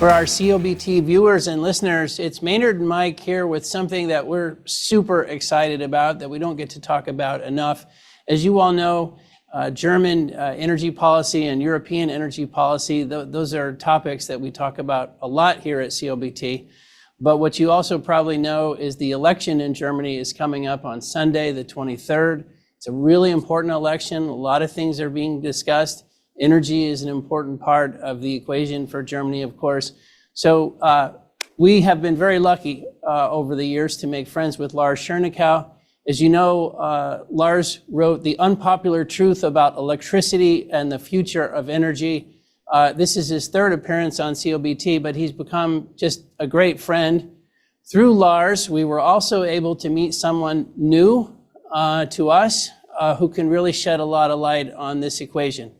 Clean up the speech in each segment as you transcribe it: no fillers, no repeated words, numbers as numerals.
For our COBT viewers and listeners, it's Maynard and Mike here with something that we're super excited about that we don't get to talk about enough. As you all know, German energy policy and European energy policy, those are topics that we talk about a lot here at COBT. But what you also probably know is the election in Germany is coming up on Sunday, the 23rd. It's a really important election. A lot of things are being discussed. Energy is an important part of the equation for Germany, of course. So we have been very lucky over the years to make friends with Lars Schernikau. As you know, Lars wrote The Unpopular Truth About Electricity and the Future of Energy. This is his third appearance on COBT, but he's become just a great friend. Through Lars, we were also able to meet someone new to us who can really shed a lot of light on this equation.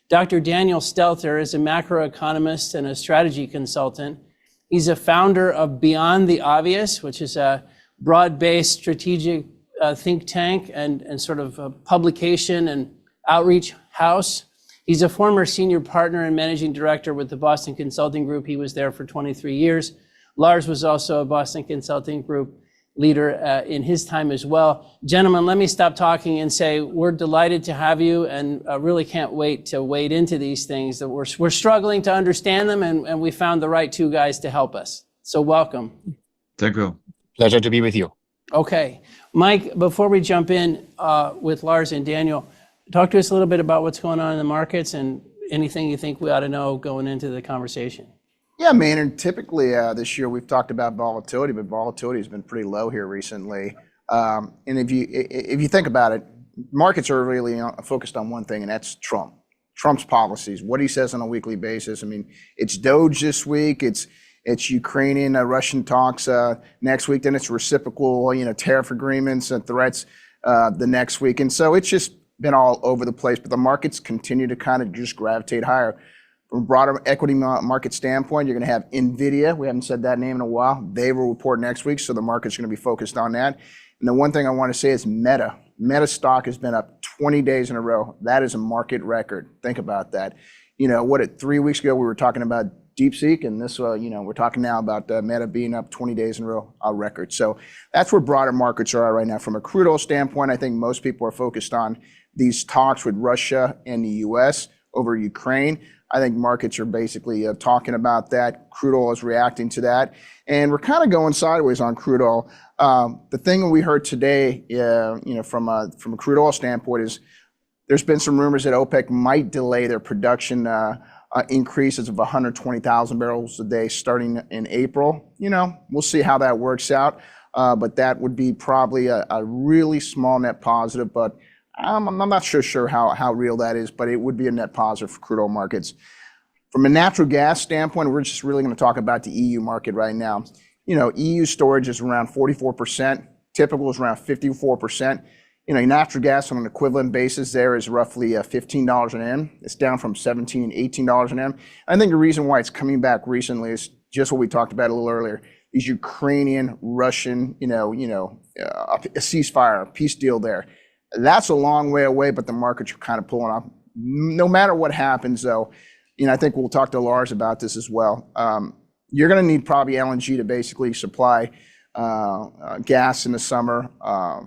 Dr. Daniel Stelter is a macroeconomist and a strategy consultant. He's a founder of Beyond the Obvious, which is a broad-based strategic think tank and sort of a publication and outreach house. He's a former senior partner and managing director with the Boston Consulting Group. He was there for 23 years. Lars was also a Boston Consulting Group leader in his time as well. Gentlemen, let me stop talking and say we're delighted to have you and really can't wait to wade into these things that we're struggling to understand them, and we found the right two guys to help us. So welcome. Thank you. Pleasure to be with you. Okay. Mike, before we jump in with Lars and Daniel, talk to us a little bit about what's going on in the markets and anything you think we ought to know going into the conversation. Yeah, Maynard, typically this year we've talked about volatility, but volatility has been pretty low here recently. And if you think about it, markets are really focused on one thing, and that's Trump. Trump's policies, what he says on a weekly basis. I mean, it's Doge this week, it's Ukrainian, Russian talks next week, then it's reciprocal, tariff agreements and threats the next week. And so it's just been all over the place, but the markets continue to kind of just gravitate higher. From a broader equity market standpoint, you're going to have NVIDIA. We haven't said that name in a while. They will report next week, so the market's going to be focused on that. And the one thing I want to say is Meta. Meta stock has been up 20 days in a row. That is a market record. Think about that. 3 weeks ago we were talking about DeepSeek, and this, we're talking now about Meta being up 20 days in a row, a record. So that's where broader markets are right now. From a crude oil standpoint, I think most people are focused on these talks with Russia and the U.S. over Ukraine. I think markets are basically talking about that. Crude oil is reacting to that. And we're kind of going sideways on crude oil. The thing we heard today, from a crude oil standpoint is there's been some rumors that OPEC might delay their production increases of 120,000 barrels a day starting in April. We'll see how that works out. But that would be probably a really small net positive, but I'm not sure how real that is, but it would be a net positive for crude oil markets. From a natural gas standpoint, we're just really going to talk about the EU market right now. EU storage is around 44%. Typical is around 54%. Natural gas on an equivalent basis there is roughly $15 an M. It's down from $17, $18 an M. I think the reason why it's coming back recently is just what we talked about a little earlier. These Ukrainian, Russian, a ceasefire, a peace deal there. That's a long way away, but the markets are kind of pulling up. No matter what happens, though, I think we'll talk to Lars about this as well. You're going to need probably LNG to basically supply gas in the summer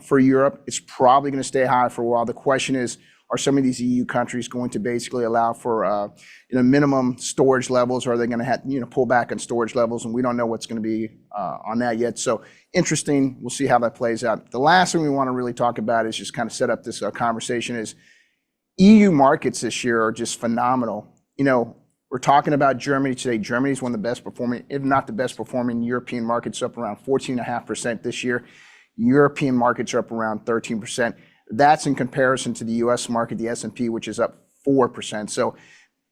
for Europe. It's probably going to stay high for a while. The question is, are some of these EU countries going to basically allow for minimum storage levels, or are they going to have pull back on storage levels? And we don't know what's going to be on that yet. So interesting. We'll see how that plays out. The last thing we want to really talk about is just kind of set up this conversation is EU markets this year are just phenomenal. We're talking about Germany today. Germany is one of the best performing, if not the best performing European markets, up around 14.5% this year. European markets are up around 13%. That's in comparison to the U.S. market, the S&P, which is up 4%. So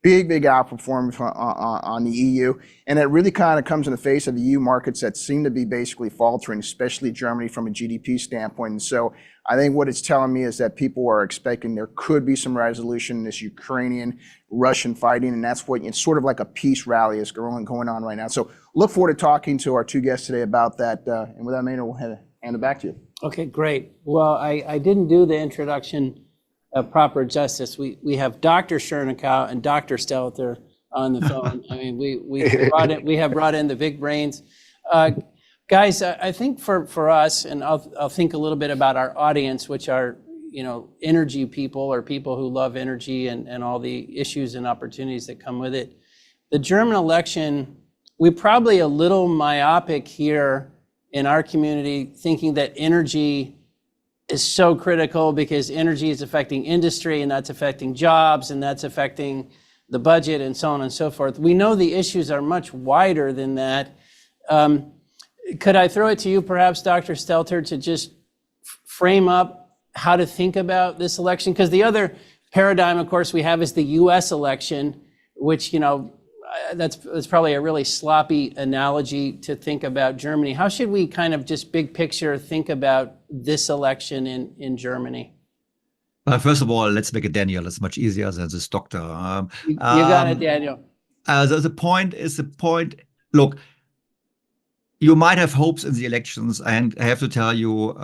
big outperformance on the EU. And it really kind of comes in the face of the EU markets that seem to be basically faltering, especially Germany from a GDP standpoint. And so I think what it's telling me is that people are expecting there could be some resolution in this Ukrainian-Russian fighting, and that's what it's sort of like a peace rally is going on right now. So look forward to talking to our two guests today about that. And with that, Maynard, we'll hand it back to you. Okay, great. Well, I didn't do the introduction of proper justice. We have Dr. Schernikau and Dr. Stelter. on the phone. I mean, we have brought in the big brains. Guys, I think for us, and I'll think a little bit about our audience, which are, energy people or people who love energy and all the issues and opportunities that come with it. The German election, we're probably a little myopic here in our community, thinking that energy is so critical because energy is affecting industry, and that's affecting jobs, and that's affecting the budget, and so on and so forth. We know the issues are much wider than that. Could I throw it to you, perhaps, Dr. Stelter, to just frame up how to think about this election? Because the other paradigm, of course, we have is the U.S. election, which, that's probably a really sloppy analogy to think about Germany. How should we kind of just big picture think about this election in Germany? Well, first of all, let's make it Daniel. It's much easier than this doctor. You got it, Daniel. The point is look, you might have hopes in the elections, and I have to tell you,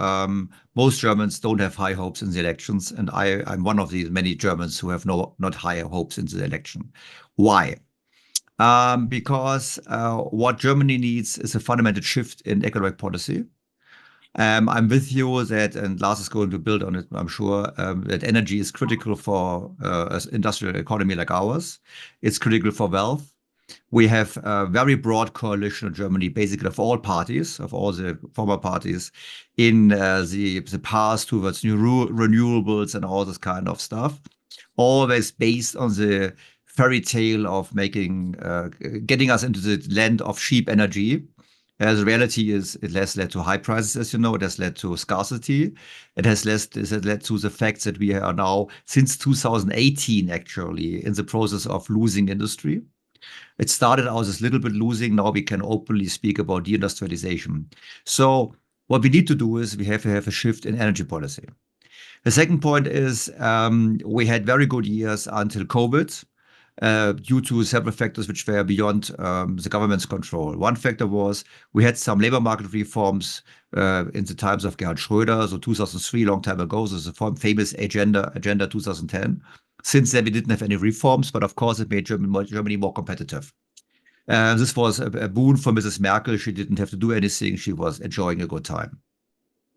most Germans don't have high hopes in the elections, and I'm one of these many Germans who have not higher hopes in the election. Why? Because what Germany needs is a fundamental shift in economic policy. I'm with you that, and Lars is going to build on it, I'm sure, that energy is critical for an industrial economy like ours. It's critical for wealth. We have a very broad coalition in Germany, basically of all parties, of all the former parties, in the path towards new renewables and all this kind of stuff, always based on the fairy tale of getting us into the land of cheap energy. The reality is it has led to high prices, as you know. It has led to scarcity. It has led to the fact that we are now, since 2018, actually, in the process of losing industry. It started out as a little bit losing. Now we can openly speak about deindustrialization. So what we need to do is we have to have a shift in energy policy. The second point is we had very good years until COVID. Due to several factors which were beyond the government's control. One factor was we had some labor market reforms in the times of Gerhard Schröder, so 2003, long time ago. So the famous agenda 2010. Since then, we didn't have any reforms, but of course, it made Germany more competitive. This was a boon for Mrs. Merkel. She didn't have to do anything. She was enjoying a good time.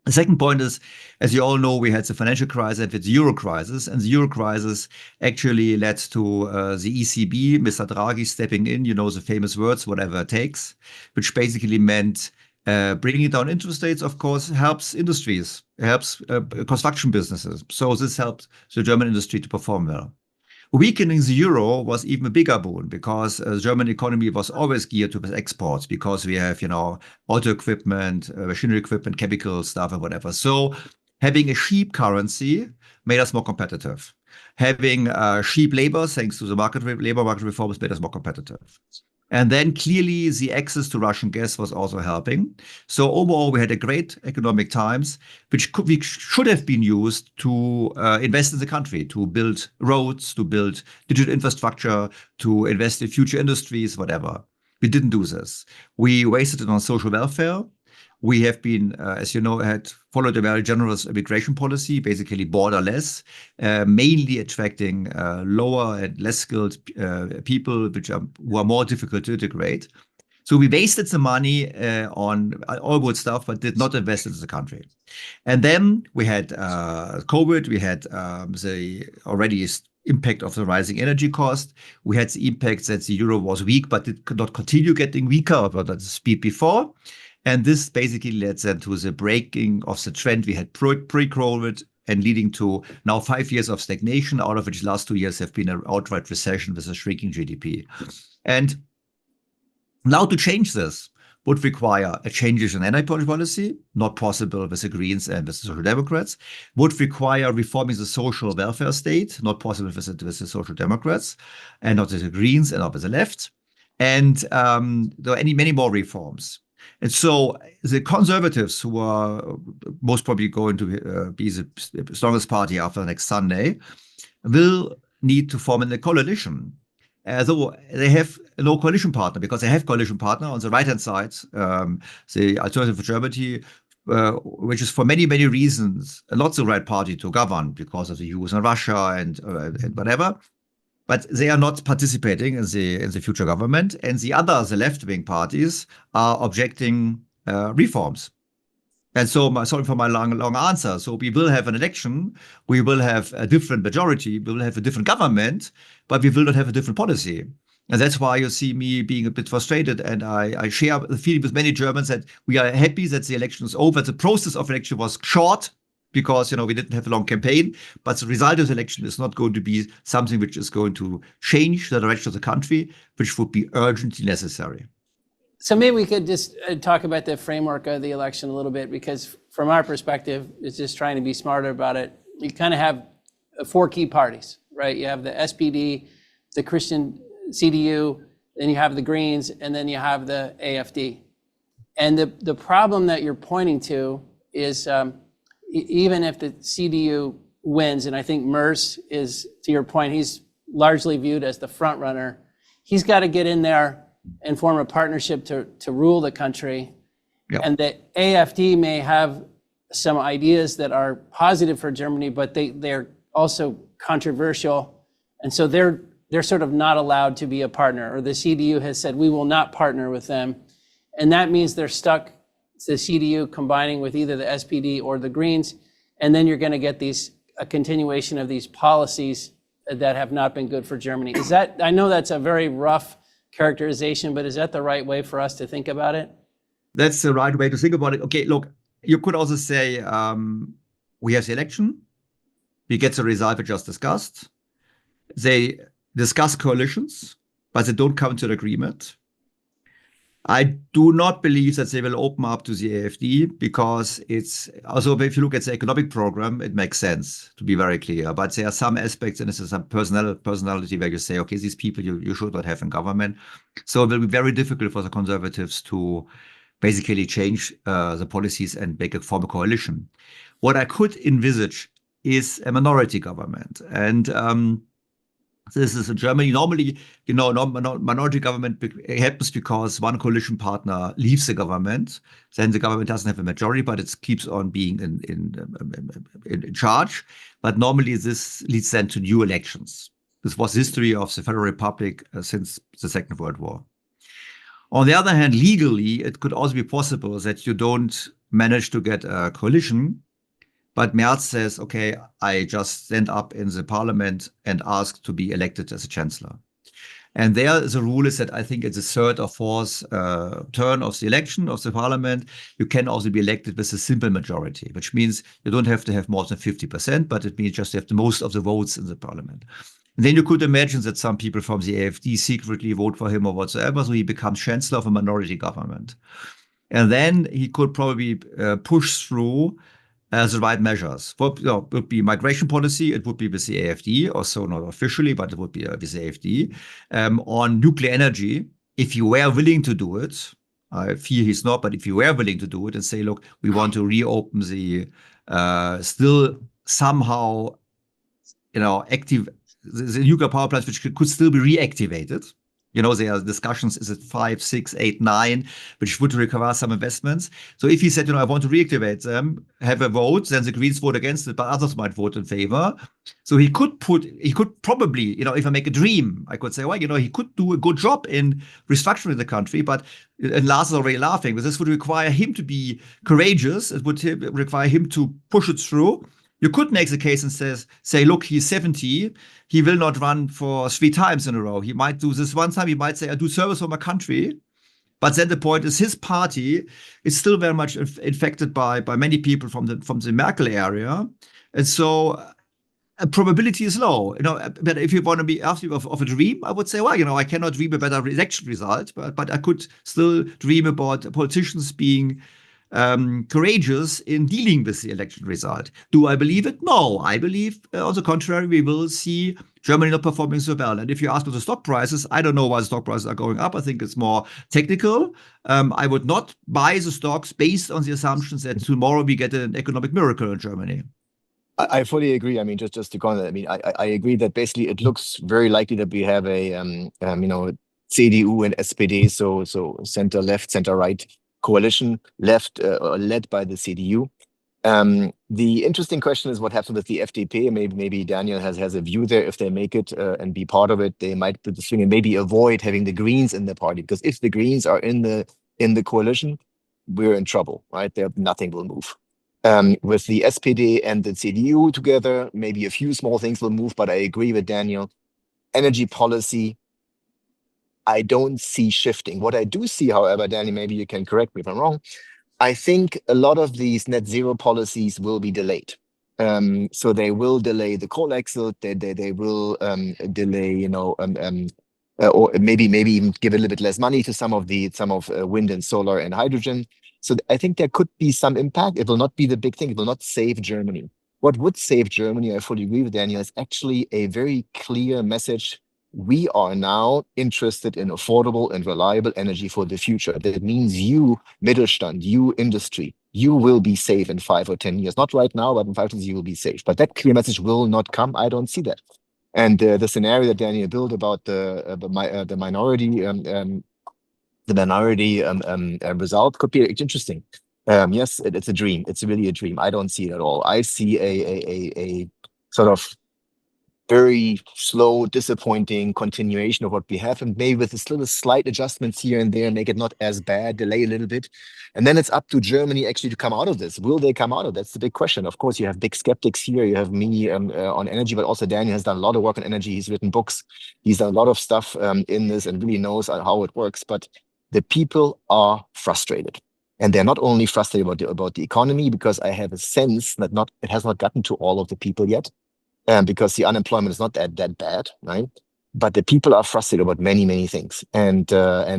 The second point is, as you all know, we had the financial crisis and the euro crisis, and the euro crisis actually led to the ECB, Mr. Draghi stepping in, the famous words, whatever it takes, which basically meant bringing down interest rates, of course, helps industries, helps construction businesses. So this helped the German industry to perform well. Weakening the euro was even a bigger boon because the German economy was always geared to exports because we have, auto equipment, machinery equipment, chemical stuff and whatever. So having a cheap currency made us more competitive. Having cheap labor, thanks to the labor market reforms, made us more competitive. And then clearly the access to Russian gas was also helping. So overall, we had a great economic times, which we should have been used to invest in the country, to build roads, to build digital infrastructure, to invest in future industries, whatever. We didn't do this. We wasted it on social welfare. We have been, as you know, had followed a very generous immigration policy, basically borderless, mainly attracting lower and less skilled people, who are more difficult to integrate. So we wasted the money on all good stuff, but did not invest into the country. And then we had COVID. We had the already impact of the rising energy cost. We had the impact that the euro was weak, but it could not continue getting weaker at the speed before. And this basically led then to the breaking of the trend we had pre-COVID and leading to now 5 years of stagnation, out of which the last 2 years have been an outright recession with a shrinking GDP. And now to change this would require a change in energy policy, not possible with the Greens and with the Social Democrats, would require reforming the social welfare state, not possible with the Social Democrats, and not with the Greens and not with the left. And there are many more reforms. And so the conservatives, who are most probably going to be the strongest party after next Sunday, will need to form a coalition. Though they have no coalition partner, because they have coalition partner on the right-hand side, the Alternative for Germany, which is for many, many reasons not the right party to govern because of the US and Russia and whatever. but they are not participating in the future government. And the left-wing parties are objecting reforms. And so, sorry for my long answer. So we will have an election, we will have a different majority, we will have a different government, but we will not have a different policy. And that's why you see me being a bit frustrated. And I share the feeling with many Germans that we are happy that the election is over. The process of election was short because, we didn't have a long campaign, but the result of the election is not going to be something which is going to change the direction of the country, which would be urgently necessary. So maybe we could just talk about the framework of the election a little bit, because from our perspective, it's just trying to be smarter about it. You kind of have 4 key parties, right? You have the SPD, the Christian CDU, then you have the Greens, and then you have the AFD. And the problem that you're pointing to is even if the CDU wins, and I think Merz is, to your point, he's largely viewed as the front runner, he's got to get in there and form a partnership to rule the country. Yep. And the AFD may have some ideas that are positive for Germany, but they're also controversial. And so they're sort of not allowed to be a partner, or the CDU has said, we will not partner with them. And that means they're stuck, the CDU combining with either the SPD or the Greens. And then you're going to get a continuation of these policies that have not been good for Germany. Is that, I know that's a very rough characterization, but is that the right way for us to think about it? That's the right way to think about it. Okay, look, you could also say we have the election, we get the result we just discussed. They discuss coalitions, but they don't come to an agreement. I do not believe that they will open up to the AfD, because it's also, if you look at the economic program, it makes sense, to be very clear. But there are some aspects, and this is some personality where you say, okay, these people you should not have in government. So it will be very difficult for the conservatives to basically change the policies and form a coalition. What I could envisage is a minority government. And this is in Germany. Normally, minority government happens because one coalition partner leaves the government. Then the government doesn't have a majority, but it keeps on being in charge. But normally this leads then to new elections. This was history of the Federal Republic since the Second World War. On the other hand, legally, it could also be possible that you don't manage to get a coalition, but Merz says, okay, I just stand up in the parliament and ask to be elected as a chancellor. And there, the rule is that I think it's the third or fourth turn of the election of the parliament, you can also be elected with a simple majority, which means you don't have to have more than 50%, but it means just you have the most of the votes in the parliament. And then you could imagine that some people from the AfD secretly vote for him or whatsoever, so he becomes chancellor of a minority government. And then he could probably push through the right measures. Would be migration policy, it would be with the AfD, also not officially, but it would be with the AfD. On nuclear energy, if you were willing to do it, I fear he's not, but if you were willing to do it and say, look, we want to reopen the still somehow, active, the nuclear power plants, which could still be reactivated. There are discussions, is it 5, 6, 8, 9, which would require some investments. So if he said, I want to reactivate them, have a vote, then the Greens vote against it, but others might vote in favor. So he could probably, if I make a dream, I could say, well, he could do a good job in restructuring the country, and Lars is already laughing, but this would require him to be courageous. It would require him to push it through. You could make the case and say, look, he's 70. He will not run for 3 times in a row. He might do this one time. He might say, I do service for my country. But then the point is his party is still very much infected by many people from the Merkel area. And so probability is low. But if you want to be asking of a dream, I would say, well, I cannot dream about a election result, but I could still dream about politicians being courageous in dealing with the election result. Do I believe it? No, I believe, on the contrary, we will see Germany not performing so well. And if you ask for the stock prices, I don't know why the stock prices are going up. I think it's more technical. I would not buy the stocks based on the assumptions that tomorrow we get an economic miracle in Germany. I fully agree. I mean, just to comment, I agree that basically it looks very likely that we have a, CDU and SPD, so center left, center right coalition led by the CDU. The interesting question is what happens with the FDP. Maybe Daniel has a view there. If they make it and be part of it, they might do the thing and maybe avoid having the Greens in the party. Because if the Greens are in the coalition, we're in trouble, right? There, nothing will move. With the SPD and the CDU together, maybe a few small things will move. But I agree with Daniel. Energy policy, I don't see shifting. What I do see, however, Daniel, maybe you can correct me if I'm wrong. I think a lot of these net zero policies will be delayed. So they will delay the coal exit. They will delay, or maybe even give a little bit less money to some of wind and solar and hydrogen. So I think there could be some impact. It will not be the big thing. It will not save Germany. What would save Germany, I fully agree with Daniel, is actually a very clear message. We are now interested in affordable and reliable energy for the future. That means you, Mittelstand, you industry, you will be safe in 5 or 10 years. Not right now, but in 5 years you will be safe. But that clear message will not come. I don't see that. And the scenario that Daniel built about the minority result could be interesting. Yes, it's a dream. It's really a dream. I don't see it at all. I see a sort of very slow, disappointing continuation of what we have, and maybe with a little slight adjustments here and there, make it not as bad, delay a little bit. And then it's up to Germany actually to come out of this. Will they come out of it? That's the big question. Of course, you have big skeptics here. You have me on energy, but also Daniel has done a lot of work on energy. He's written books. He's done a lot of stuff in this and really knows how it works. But the people are frustrated. And they're not only frustrated about the economy, because I have a sense that it has not gotten to all of the people yet. Because the unemployment is not that bad, right? But the people are frustrated about many things, and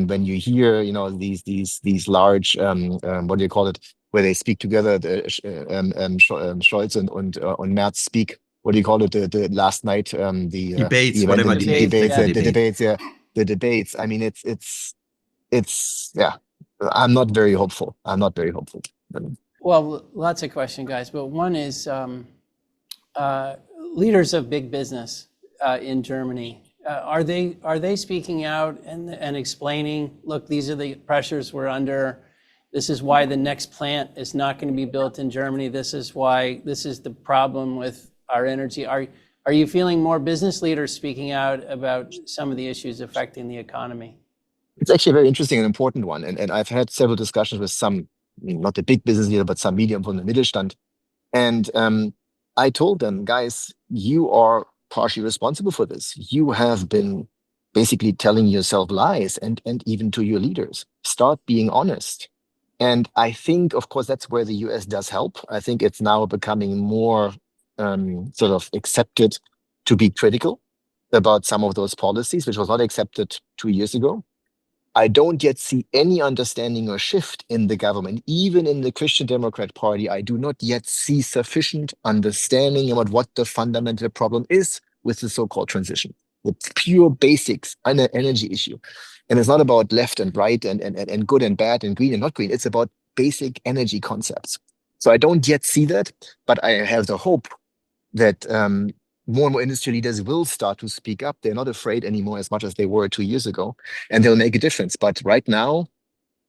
when you hear, these large, what do you call it, where they speak together, Scholz and Merz speak. What do you call it? The last night, Debates, the whatever debates, the debates. I mean, it's yeah. I'm not very hopeful. Well, lots of questions, guys, but one is. Leaders of big business in Germany, are they speaking out and explaining, look, these are the pressures we're under. This is why the next plant is not going to be built in Germany. This is the problem with our energy. Are you feeling more business leaders speaking out about some of the issues affecting the economy? It's actually a very interesting and important one. And I've had several discussions with some, not the big business leader, but some medium from the Mittelstand. And I told them, guys, you are partially responsible for this. You have been basically telling yourself lies and even to your leaders. Start being honest. And I think, of course, that's where the US does help. I think it's now becoming more sort of accepted to be critical about some of those policies, which was not accepted 2 years ago. I don't yet see any understanding or shift in the government, even in the Christian Democrat Party. I do not yet see sufficient understanding about what the fundamental problem is with the so-called transition, the pure basics, energy issue. And it's not about left and right and good and bad and green and not green. It's about basic energy concepts. So I don't yet see that, but I have the hope that more and more industry leaders will start to speak up. They're not afraid anymore as much as they were 2 years ago, and they'll make a difference. But right now,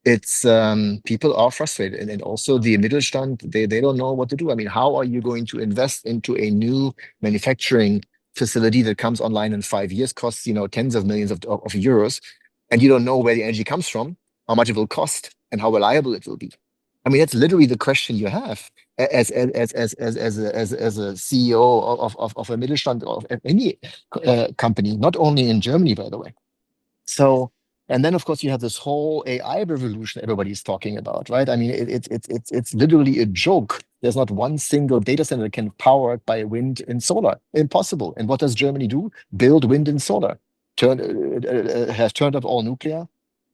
it's people are frustrated, and also the Mittelstand, they don't know what to do. I mean, how are you going to invest into a new manufacturing facility that comes online in 5 years, costs tens of millions of euros, and you don't know where the energy comes from, how much it will cost, and how reliable it will be? I mean, that's literally the question you have as a CEO of a Mittelstand, of any company, not only in Germany, by the way. So, and then of course you have this whole AI revolution everybody's talking about, right? I mean, it's literally a joke. There's not one single data center that can power by wind and solar. Impossible. And what does Germany do? Build wind and solar. Has turned off all nuclear,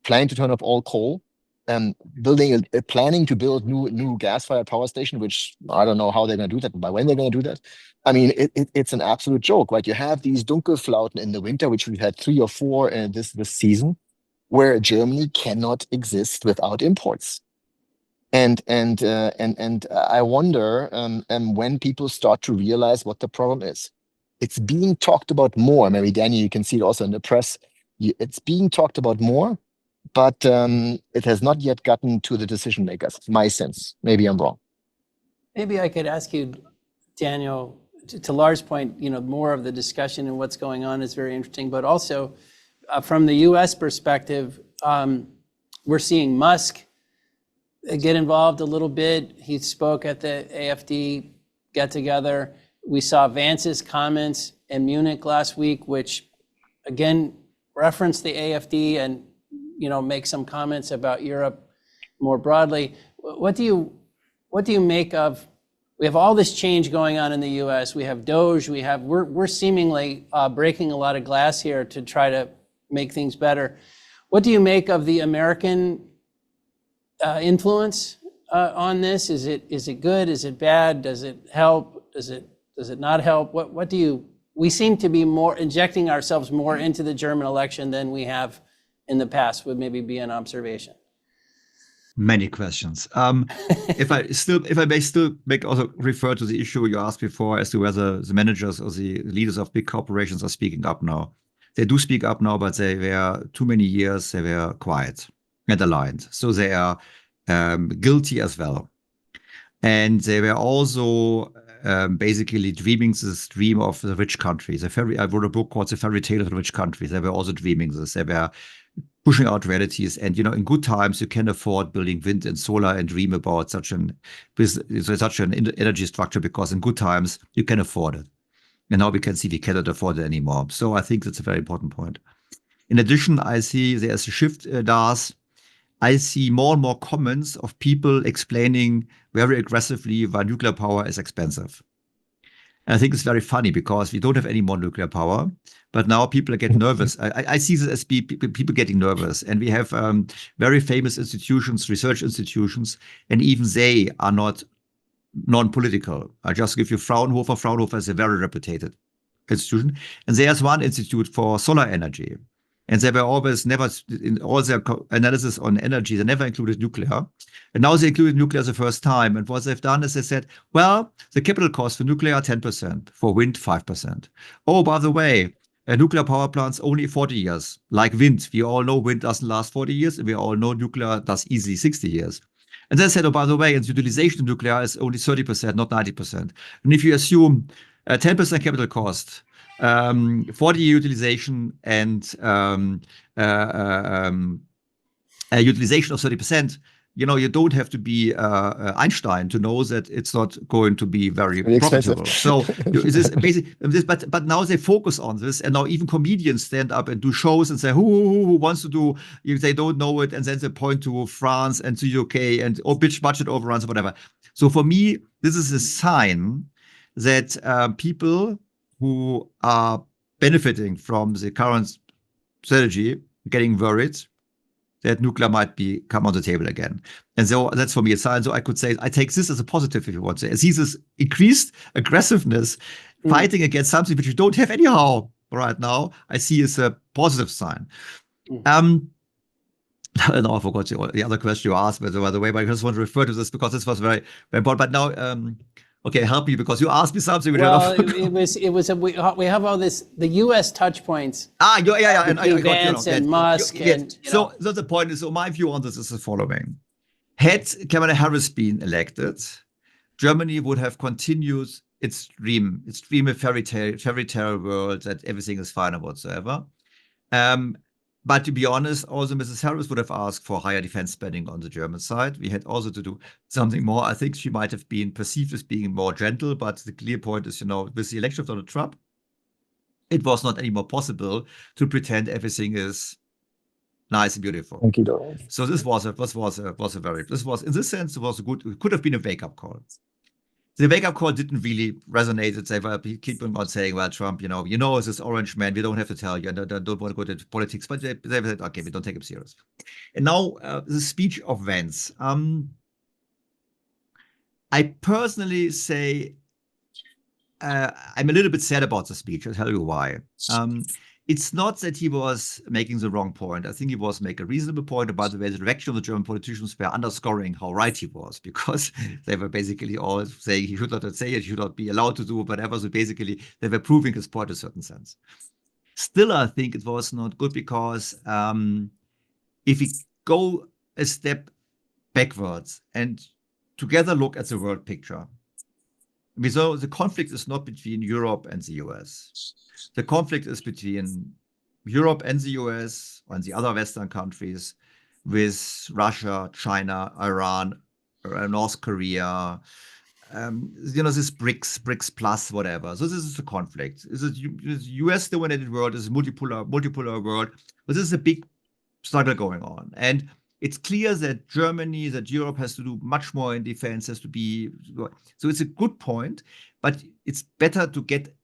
planning to turn off all coal. Planning to build new gas-fired power station, which I don't know how they're going to do that, by when they're going to do that. I mean, it's an absolute joke, right? You have these Dunkelflauten in the winter, which we've had 3 or 4 this season, where Germany cannot exist without imports. And I wonder when people start to realize what the problem is. It's being talked about more. Maybe Daniel, you can see it also in the press. It's being talked about more, but it has not yet gotten to the decision makers, my sense. Maybe I'm wrong. Maybe I could ask you, Daniel, to Lars' point, more of the discussion and what's going on is very interesting, but also from the US perspective, we're seeing Musk get involved a little bit. He spoke at the AFD get together. We saw Vance's comments in Munich last week, which again referenced the AFD and make some comments about Europe more broadly. What do you make of? We have all this change going on in the U.S. We have Doge. We're seemingly breaking a lot of glass here to try to make things better. What do you make of the American influence on this? Is it good? Is it bad? Does it help? Does it not help? We seem to be more injecting ourselves more into the German election than we have in the past, would maybe be an observation. Many questions. If I may still also refer to the issue you asked before as to whether the managers or the leaders of big corporations are speaking up now. They do speak up now, but they were too many years, they were quiet and aligned. So they are guilty as well. And they were also basically dreaming this dream of the rich countries. I wrote a book called The Fairy Tale of the Rich Countries. They were also dreaming this. They were pushing out realities. And, in good times, you can afford building wind and solar and dream about such an energy structure, because in good times, you can afford it. And now we can see we cannot afford it anymore. So I think that's a very important point. In addition, I see there's a shift, Lars. I see more and more comments of people explaining very aggressively why nuclear power is expensive. And I think it's very funny because we don't have any more nuclear power, but now people get nervous. I see this as people getting nervous. And we have very famous institutions, research institutions, and even they are not non-political. I just give you Fraunhofer. Fraunhofer is a very reputed institution. And there's one institute for solar energy. And they were always never, in all their analysis on energy, they never included nuclear. And now they included nuclear the first time. And what they've done is they said, well, the capital cost for nuclear, 10%, for wind, 5%. Oh, by the way, a nuclear power plant's only 40 years. Like wind, we all know wind doesn't last 40 years, and we all know nuclear does easily 60 years. And then said, oh, by the way, its utilization of nuclear is only 30%, not 90%. And if you assume a 10% capital cost, 40 utilization, and a utilization of 30%, you don't have to be Einstein to know that it's not going to be very profitable. So this basically, but now they focus on this, and now even comedians stand up and do shows and say, who wants to do? If they don't know it, and then they point to France and to UK and bitch budget overruns or whatever. So for me, this is a sign that people who are benefiting from the current strategy getting worried that nuclear might come on the table again. And so that's for me a sign. So I could say I take this as a positive, if you want to say. I see this increased aggressiveness fighting against something which you don't have anyhow right now. I see as a positive sign. And I forgot the other question you asked, by the way, but I just want to refer to this because this was very, very important. But now, okay, help me, because you asked me something. Well, we have all this, the U.S. touch points. Yeah. And Vance and Musk. So the point is, so my view on this is the following. Had Kamala Harris been elected, Germany would have continued its dream of fairy tale world that everything is fine and whatsoever. But to be honest, also Mrs. Harris would have asked for higher defense spending on the German side. We had also to do something more. I think she might have been perceived as being more gentle, but the clear point is, with the election of Donald Trump, it was not anymore possible to pretend everything is nice and beautiful. Thank you, Doris. So this was in this sense, it was it could have been a wake-up call. The wake-up call didn't really resonate. They were keeping on saying, well, Trump, it's this orange man. We don't have to tell you. I don't want to go into politics. But they said, okay, we don't take him serious. And now the speech of Vance. I personally say I'm a little bit sad about the speech. I'll tell you why. It's not that he was making the wrong point. I think he was making a reasonable point about the way the direction of the German politicians were underscoring how right he was, because they were basically all saying he should not say it, he should not be allowed to do whatever. So basically, they were proving his point in a certain sense. Still, I think it was not good because if we go a step backwards and together look at the world picture, So the conflict is not between Europe and the US. The conflict is between Europe and the US and the other Western countries with Russia, China, Iran, North Korea, this BRICS plus whatever. So this is the conflict. This is US dominated world, this is multipolar world, but this is a big struggle going on. And it's clear that Germany, that Europe has to do much more in defense, has to be, so it's a good point, but it's better to get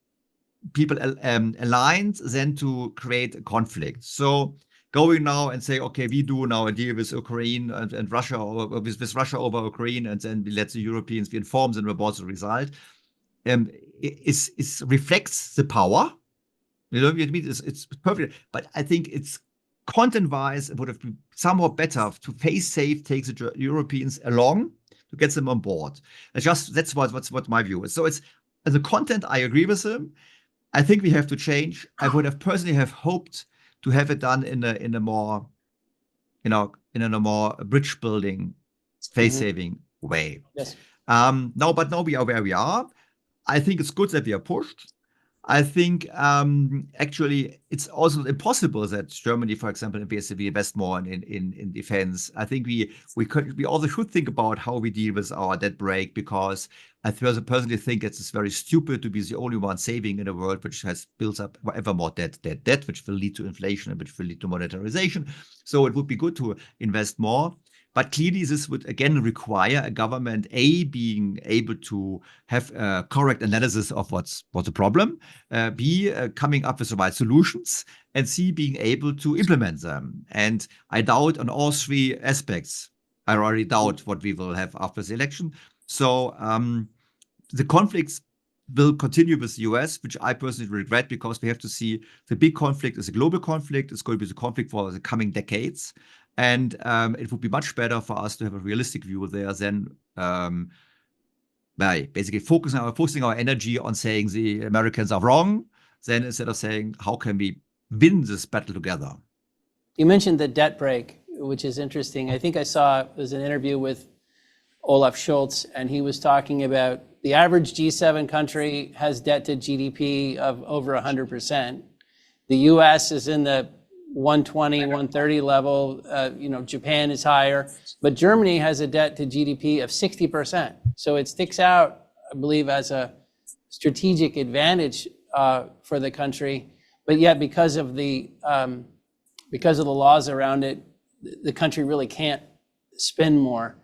people aligned than to create a conflict. So going now and say, okay, we do now a deal with Ukraine and Russia, or with Russia over Ukraine, and then we let the Europeans be informed and report the result, it reflects the power. You know what I mean? It's perfect, but I think it's content-wise, it would have been somehow better to face safe, take the Europeans along to get them on board. That's what my view is. So it's as a content, I agree with him. I think we have to change. I would have personally have hoped to have it done in a more, bridge building, face saving way. Yes. Now we are where we are. I think it's good that we are pushed. I think actually it's also impossible that Germany, for example, in BSCB invest more in defense. I think we also should think about how we deal with our debt break, because I personally think it's very stupid to be the only one saving in a world which has built up ever more debt, which will lead to inflation and which will lead to monetarization. So it would be good to invest more. But clearly, this would again require a government, A, being able to have a correct analysis of what's the problem, B, coming up with the right solutions, and C, being able to implement them. And I doubt on all three aspects. I already doubt what we will have after the election. So the conflicts will continue with the US, which I personally regret, because we have to see the big conflict is a global conflict. It's going to be the conflict for the coming decades. And it would be much better for us to have a realistic view there than basically focusing our energy on saying the Americans are wrong, then instead of saying, how can we win this battle together? You mentioned the debt break, which is interesting. I think I saw, it was an interview with Olaf Scholz, and he was talking about the average G7 country has debt to GDP of over 100%. The US is in the 120, 130 level. Japan is higher, but Germany has a debt to GDP of 60%. So it sticks out, I believe, as a strategic advantage for the country. But yet, because of the laws around it, the country really can't spend more.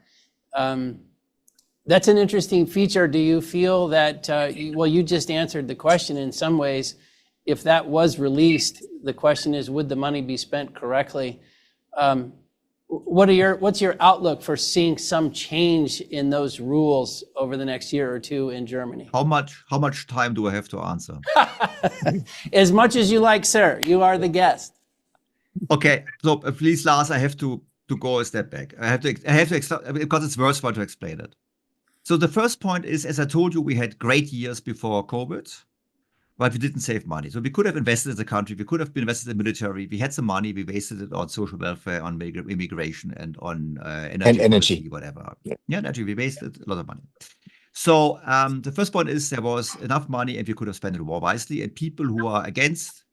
That's an interesting feature. Do you feel that, you just answered the question in some ways. If that was released, the question is, would the money be spent correctly? What's your outlook for seeing some change in those rules over the next year or two in Germany? How much time do I have to answer? As much as you like, sir. You are the guest. Okay, so please, Lars, I have to go a step back. I have to because it's worthwhile to explain it. So the first point is, as I told you, we had great years before COVID, but we didn't save money. So we could have invested in the country. We could have been invested in the military. We had some money. We wasted it on social welfare, on immigration, and on energy, whatever. Yeah, energy. We wasted a lot of money. So the first point is there was enough money and we could have spent it more wisely. And people who are against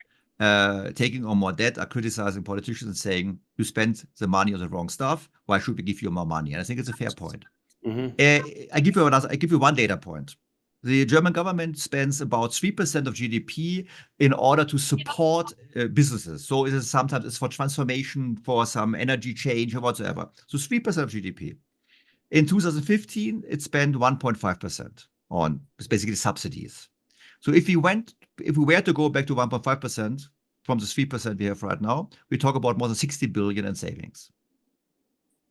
taking on more debt are criticizing politicians and saying, you spent the money on the wrong stuff. Why should we give you more money? And I think it's a fair point. I give you one data point. The German government spends about 3% of GDP in order to support businesses. So sometimes it's for transformation, for some energy change or whatsoever. So 3% of GDP. In 2015, it spent 1.5% on basically subsidies. So if we were to go back to 1.5% from the 3% we have right now, we talk about more than 60 billion in savings.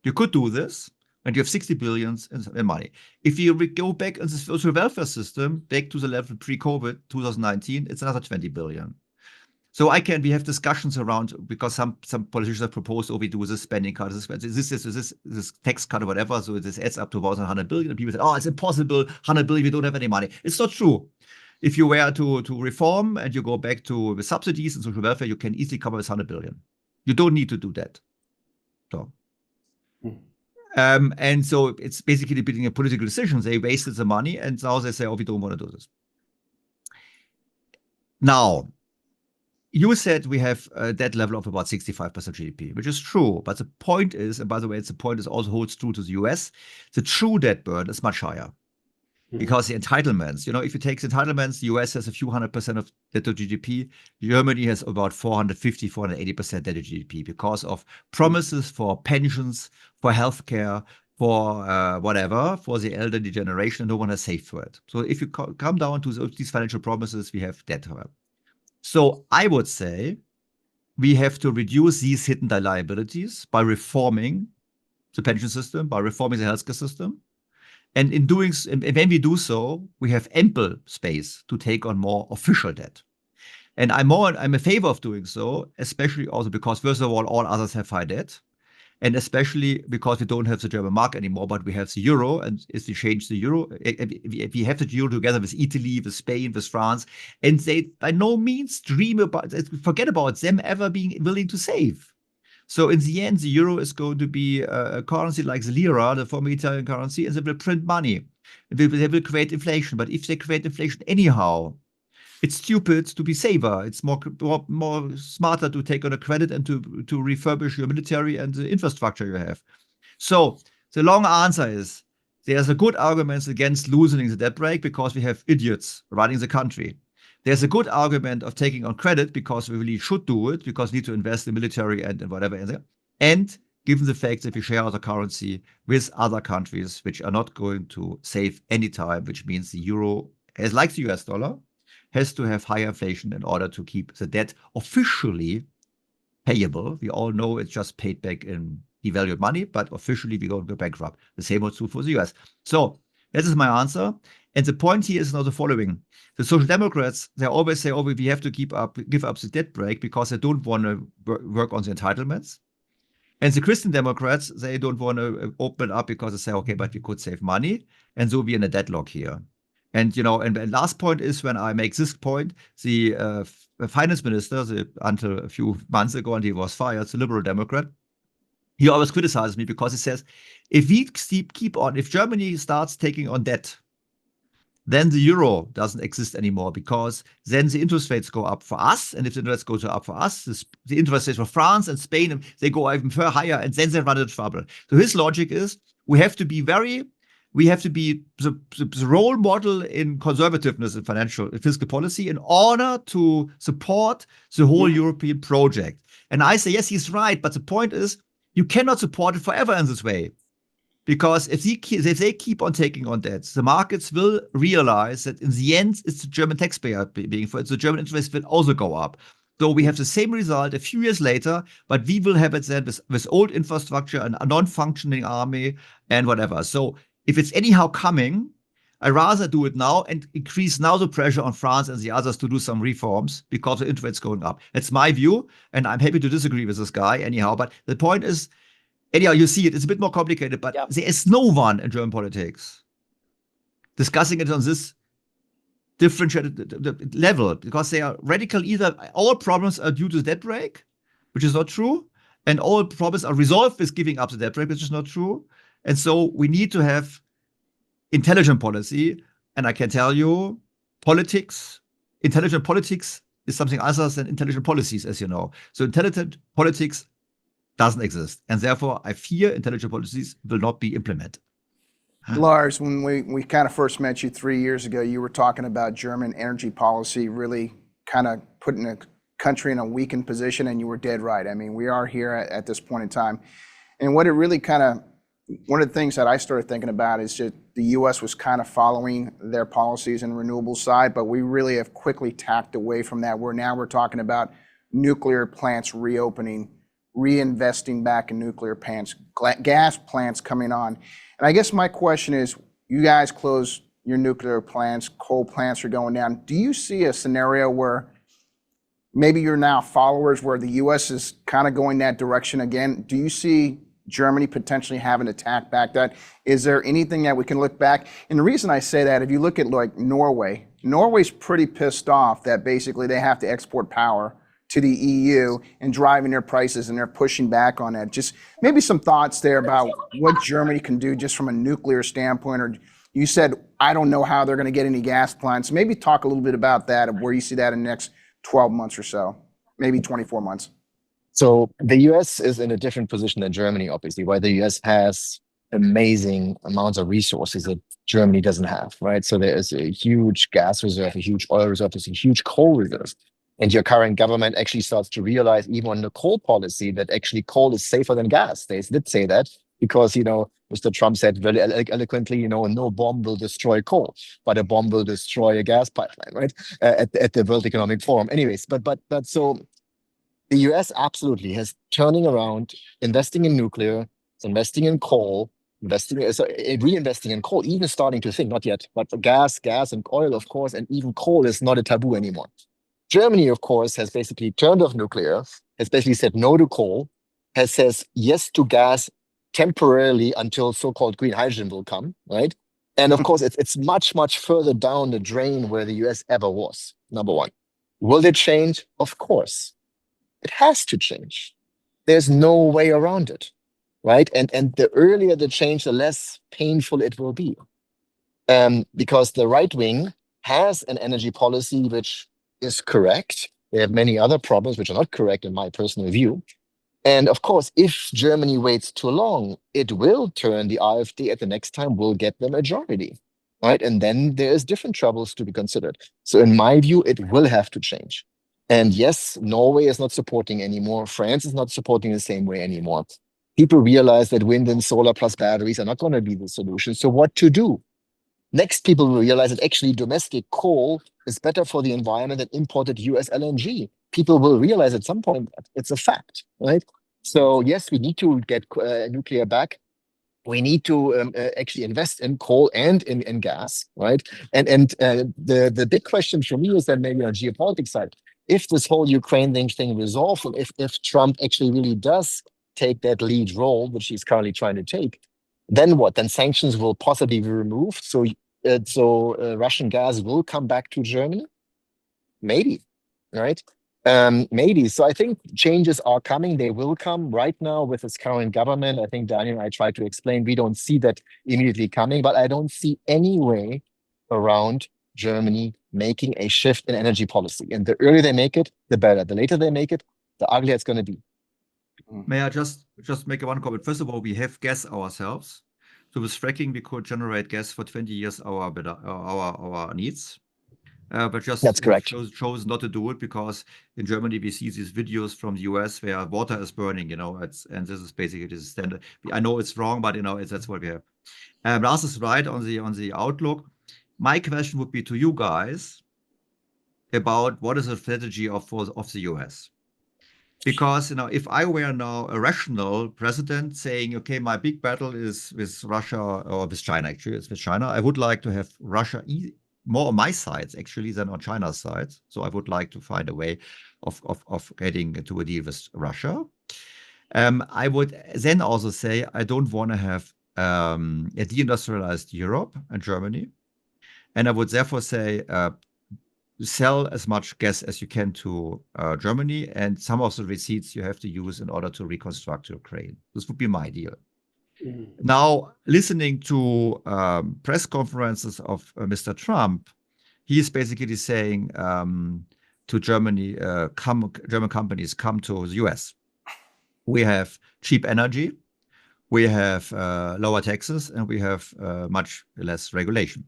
You could do this, and you have 60 billion in money. If you go back in the social welfare system, back to the level pre-COVID, 2019, it's another 20 billion. So we have discussions around, because some politicians have proposed, we do this spending cut, this tax cut or whatever, so this adds up to about 100 billion. And people say, it's impossible, 100 billion, we don't have any money. It's not true. If you were to reform and you go back to the subsidies and social welfare, you can easily cover this 100 billion. You don't need to do that. So. And so it's basically being a political decision. They wasted the money, and now they say, oh, we don't want to do this. Now, you said we have a debt level of about 65% GDP, which is true. But the point is, and by the way, the point is also holds true to the US, the true debt burden is much higher. Because the entitlements, if you take the entitlements, the US has a few 100% of debt to GDP. Germany has about 450, 480% debt to GDP because of promises for pensions, for healthcare, for whatever, for the elderly generation. No one has saved for it. So if you come down to these financial promises, we have debt. So I would say we have to reduce these hidden liabilities by reforming the pension system, by reforming the healthcare system. And in doing, when we do so, we have ample space to take on more official debt. And I'm in favor of doing so, especially also because, first of all others have high debt. And especially because we don't have the German mark anymore, but we have the euro. And if we change the euro, we have the euro together with Italy, with Spain, with France. And they by no means forget about them ever being willing to save. So in the end, the euro is going to be a currency like the lira, the former Italian currency, and they will print money. They will create inflation. But if they create inflation anyhow, it's stupid to be saver. It's more smarter to take on a credit and to refurbish your military and the infrastructure you have. So the long answer is there's a good argument against loosening the debt brake because we have idiots running the country. There's a good argument of taking on credit because we really should do it, because we need to invest in military and whatever. And given the fact that we share our currency with other countries which are not going to save any time, which means the euro, as like the US dollar, has to have higher inflation in order to keep the debt officially payable. We all know it's just paid back in devalued money, but officially we go bankrupt. The same was true for the US. So that is my answer. And the point here is now the following. The Social Democrats, they always say, oh, we have to give up the debt brake because they don't want to work on the entitlements. And the Christian Democrats, they don't want to open up because they say, okay, but we could save money. And so we're in a deadlock here. And, and last point is when I make this point, the finance minister, until a few months ago, and he was fired, the Liberal Democrat, he always criticizes me because he says, if we keep on, if Germany starts taking on debt, then the euro doesn't exist anymore because then the interest rates go up for us. And if the interest goes up for us, the interest rates for France and Spain, they go even higher and then they run into trouble. So his logic is we have to be the role model in conservativeness in fiscal policy in order to support the whole European project. And I say, yes, he's right. But the point is, you cannot support it forever in this way. Because if they keep on taking on debts, the markets will realize that in the end, it's the German taxpayer being for it. The German interest will also go up. So we have the same result a few years later, but we will have it then with old infrastructure and a non-functioning army and whatever. So if it's anyhow coming, I rather do it now and increase now the pressure on France and the others to do some reforms because the interest is going up. That's my view, and I'm happy to disagree with this guy anyhow. But the point is, anyhow, you see it's a bit more complicated, but there is no one in German politics discussing it on this differentiated level because they are radical. Either all problems are due to the debt brake, which is not true, and all problems are resolved with giving up the debt brake, which is not true. And so we need to have intelligent policy. And I can tell you, intelligent politics is something other than intelligent policies, as you know. So intelligent politics doesn't exist. And therefore, I fear intelligent policies will not be implemented. Lars, when we kind of first met you 3 years ago, you were talking about German energy policy really kind of putting a country in a weakened position, and you were dead right. I mean, we are here at this point in time. And what it really one of the things that I started thinking about is that the U.S. was kind of following their policies in the renewable side, but we really have quickly tacked away from that. We're talking about nuclear plants reopening, reinvesting back in nuclear plants, gas plants coming on. And I guess my question is, you guys close your nuclear plants, coal plants are going down. Do you see a scenario where maybe you're now followers where the U.S. is kind of going that direction again? Do you see Germany potentially having to tack back that? Is there anything that we can look back? And the reason I say that, if you look at like Norway's pretty pissed off that basically they have to export power to the EU and driving their prices, and they're pushing back on that. Just maybe some thoughts there about what Germany can do just from a nuclear standpoint. Or you said, I don't know how they're going to get any gas plants. Maybe talk a little bit about that, of where you see that in the next 12 months or so, maybe 24 months. So the US is in a different position than Germany, obviously, where the US has amazing amounts of resources that Germany doesn't have, right? So there is a huge gas reserve, a huge oil reserve, there's a huge coal reserve. And your current government actually starts to realize, even on the coal policy, that actually coal is safer than gas. They did say that because, Mr. Trump said very eloquently, no bomb will destroy coal, but a bomb will destroy a gas pipeline, right? At the World Economic Forum. Anyways, but so the US absolutely has turning around, investing in nuclear, investing in coal, reinvesting in coal, even starting to think, not yet, but gas and oil, of course, and even coal is not a taboo anymore. Germany, of course, has basically turned off nuclear, has basically said no to coal, says yes to gas temporarily until so-called green hydrogen will come, right? And of course, it's much, much further down the drain where the US ever was, number one. Will it change? Of course. It has to change. There's no way around it, right? And the earlier the change, the less painful it will be. Because the right wing has an energy policy which is correct. They have many other problems which are not correct in my personal view. And of course, if Germany waits too long, it will turn the AfD at the next time, will get the majority, right? And then there's different troubles to be considered. So in my view, it will have to change. And yes, Norway is not supporting anymore. France is not supporting the same way anymore. People realize that wind and solar plus batteries are not going to be the solution. So what to do? Next, people will realize that actually domestic coal is better for the environment than imported US LNG. People will realize at some point that it's a fact, right? So yes, we need to get nuclear back. We need to actually invest in coal and in gas, right? And the big question for me is that maybe on geopolitics side, if this whole Ukraine thing resolves, and if Trump actually really does take that lead role, which he's currently trying to take, then what? Then sanctions will possibly be removed. So Russian gas will come back to Germany? Maybe, right? Maybe. So I think changes are coming. They will come right now with this current government. I think Daniel and I tried to explain, we don't see that immediately coming, but I don't see any way around Germany making a shift in energy policy. And the earlier they make it, the better. The later they make it, the uglier it's going to be. May I just make one comment? First of all, we have gas ourselves. So with fracking, we could generate gas for 20 years our needs. But just That's correct. chose not to do it because in Germany we see these videos from the US where water is burning, and this is basically the standard. I know it's wrong, but that's what we have. Lars is right on the outlook. My question would be to you guys about what is the strategy of the US. Because if I were now a rational president saying, okay, my big battle is with Russia or with China, actually, it's with China. I would like to have Russia more on my side, actually, than on China's side. So I would like to find a way of getting to a deal with Russia. I would then also say I don't want to have a deindustrialized Europe and Germany. And I would therefore say sell as much gas as you can to Germany, and some of the receipts you have to use in order to reconstruct Ukraine. This would be my deal. Now, listening to press conferences of Mr. Trump, he is basically saying to Germany, German companies, come to the US. We have cheap energy, we have lower taxes, and we have much less regulation.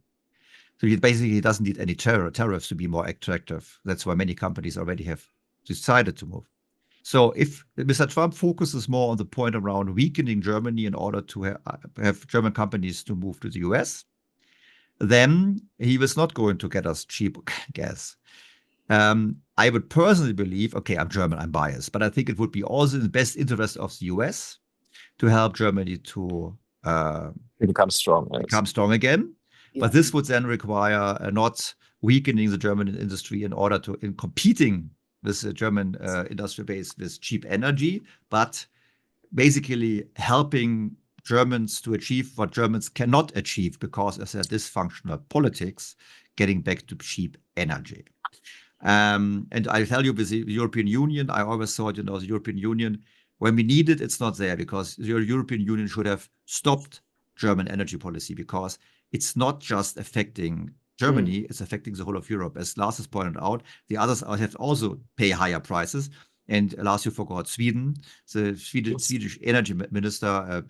So he basically doesn't need any tariffs to be more attractive. That's why many companies already have decided to move. So if Mr. Trump focuses more on the point around weakening Germany in order to have German companies to move to the US, then he was not going to get us cheap gas. I would personally believe, okay, I'm German, I'm biased, but I think it would be also in the best interest of the US to help Germany to become strong. Become strong again. Yeah. But this would then require not weakening the German industry in order to, in competing with the German industry base with cheap energy, but basically helping Germans to achieve what Germans cannot achieve because of their dysfunctional politics, getting back to cheap energy. And I tell you, with the European Union, I always thought, the European Union, when we need it, it's not there, because the European Union should have stopped German energy policy, because it's not just affecting Germany, it's affecting the whole of Europe. As Lars has pointed out, the others have also pay higher prices. And Lars, you forgot Sweden, the Swedish energy minister, a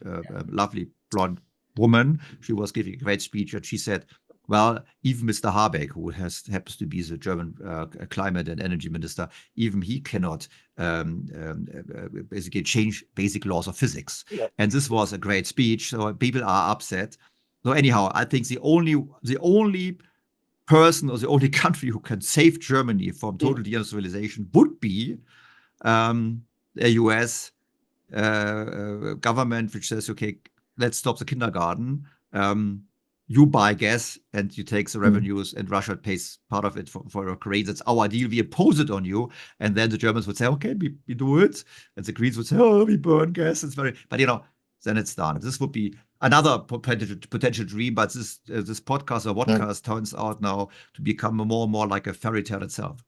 lovely blonde woman. She was giving a great speech, and she said, well, even Mr. Habeck, who happens to be the German climate and energy minister, even he cannot basically change basic laws of physics. Yeah. And this was a great speech. So people are upset. So anyhow, I think the only person or the only country who can save Germany from total deindustrialization would be a US government, which says, okay, let's stop the kindergarten. You buy gas and you take the revenues, and Russia pays part of it for Ukraine. That's our deal. We impose it on you. And then the Germans would say, okay, we do it. And the Greens would say, oh, we burn gas. But then it's done. This would be another potential dream. But this podcast or podcast turns out now to become more and more like a fairy tale itself.